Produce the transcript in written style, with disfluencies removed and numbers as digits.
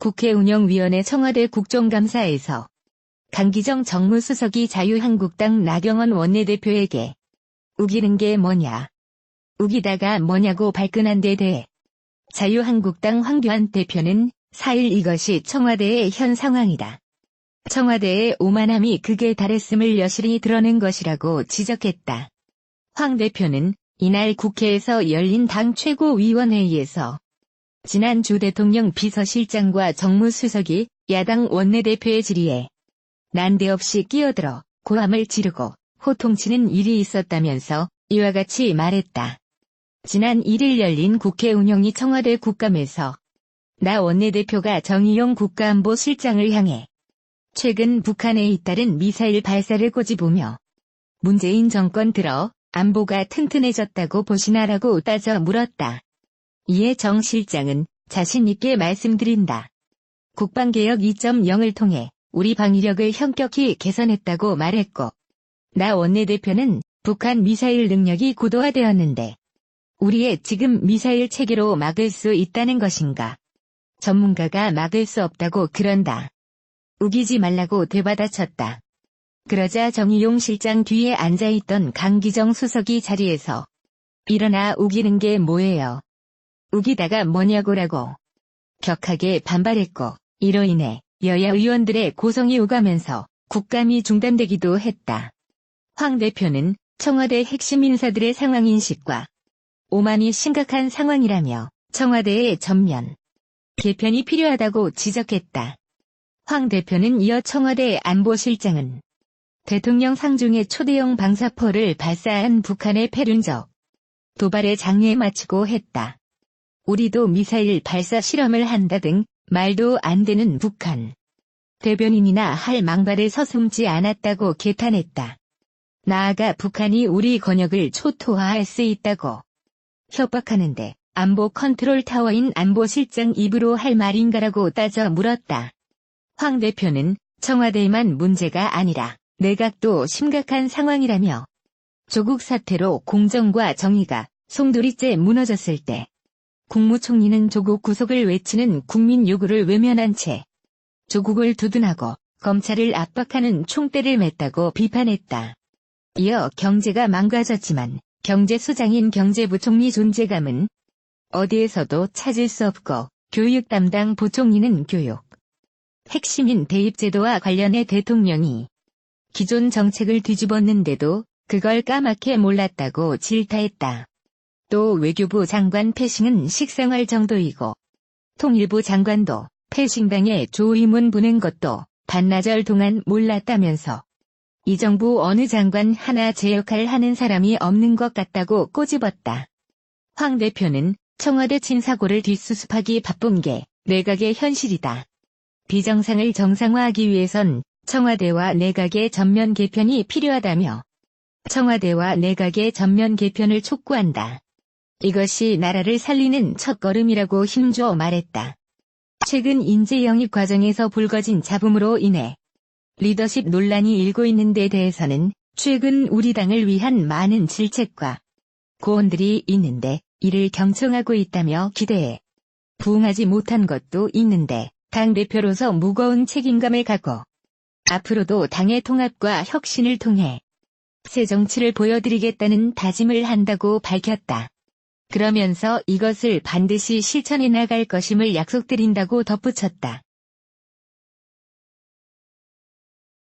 국회운영위원회 청와대 국정감사에서 강기정 정무수석이 자유한국당 나경원 원내대표에게 우기는 게 뭐냐, 우기다가 뭐냐고 발끈한 데 대해 자유한국당 황교안 대표는 4일 이것이 청와대의 현 상황이다. 청와대의 오만함이 극에 달했음을 여실히 드러낸 것이라고 지적했다. 황 대표는 이날 국회에서 열린 당 최고위원회의에서 지난 주 대통령 비서실장과 정무수석이 야당 원내대표의 질의에 난데없이 끼어들어 고함을 지르고 호통치는 일이 있었다면서 이와 같이 말했다. 지난 1일 열린 국회 운영위 청와대 국감에서 나 원내대표가 정의용 국가안보실장을 향해 최근 북한에 잇따른 미사일 발사를 꼬집으며 문재인 정권 들어 안보가 튼튼해졌다고 보시나라고 따져 물었다. 이에 정 실장은 자신 있게 말씀드린다. 국방개혁 2.0을 통해 우리 방위력을 현격히 개선했다고 말했고, 나 원내대표는 북한 미사일 능력이 고도화되었는데 우리의 지금 미사일 체계로 막을 수 있다는 것인가? 전문가가 막을 수 없다고 그런다. 우기지 말라고 되받아쳤다. 그러자 정의용 실장 뒤에 앉아있던 강기정 수석이 자리에서 일어나 우기는 게 뭐예요? 우기다가 뭐냐고라고 격하게 반발했고, 이로 인해 여야 의원들의 고성이 오가면서 국감이 중단되기도 했다. 황 대표는 청와대 핵심 인사들의 상황인식과 오만이 심각한 상황이라며 청와대의 전면 개편이 필요하다고 지적했다. 황 대표는 이어 청와대 안보실장은 대통령 상중에 초대형 방사포를 발사한 북한의 패륜적 도발에 장려에 마치고 했다. 우리도 미사일 발사 실험을 한다 등 말도 안 되는 북한. 대변인이나 할 망발을 서슴지 않았다고 개탄했다. 나아가 북한이 우리 권역을 초토화할 수 있다고 협박하는데 안보 컨트롤 타워인 안보실장 입으로 할 말인가라고 따져 물었다. 황 대표는 청와대에만 문제가 아니라 내각도 심각한 상황이라며 조국 사태로 공정과 정의가 송두리째 무너졌을 때 국무총리는 조국 구속을 외치는 국민 요구를 외면한 채 조국을 두둔하고 검찰을 압박하는 총대를 맸다고 비판했다. 이어 경제가 망가졌지만 경제수장인 경제부총리 존재감은 어디에서도 찾을 수 없고 교육 담당 부총리는 교육 핵심인 대입제도와 관련해 대통령이 기존 정책을 뒤집었는데도 그걸 까맣게 몰랐다고 질타했다. 또 외교부 장관 패싱은 식상할 정도이고 통일부 장관도 패싱당에 조의문 보낸 것도 반나절 동안 몰랐다면서 이 정부 어느 장관 하나 제 역할 하는 사람이 없는 것 같다고 꼬집었다. 황 대표는 청와대 친사고를 뒷수습하기 바쁜 게 내각의 현실이다. 비정상을 정상화하기 위해선 청와대와 내각의 전면 개편이 필요하다며 청와대와 내각의 전면 개편을 촉구한다. 이것이 나라를 살리는 첫걸음이라고 힘줘 말했다. 최근 인재 영입 과정에서 불거진 잡음으로 인해 리더십 논란이 일고 있는 데 대해서는 최근 우리 당을 위한 많은 질책과 고언들이 있는데 이를 경청하고 있다며 기대해 부응하지 못한 것도 있는데 당대표로서 무거운 책임감을 갖고 앞으로도 당의 통합과 혁신을 통해 새 정치를 보여드리겠다는 다짐을 한다고 밝혔다. 그러면서 이것을 반드시 실천해 나갈 것임을 약속드린다고 덧붙였다.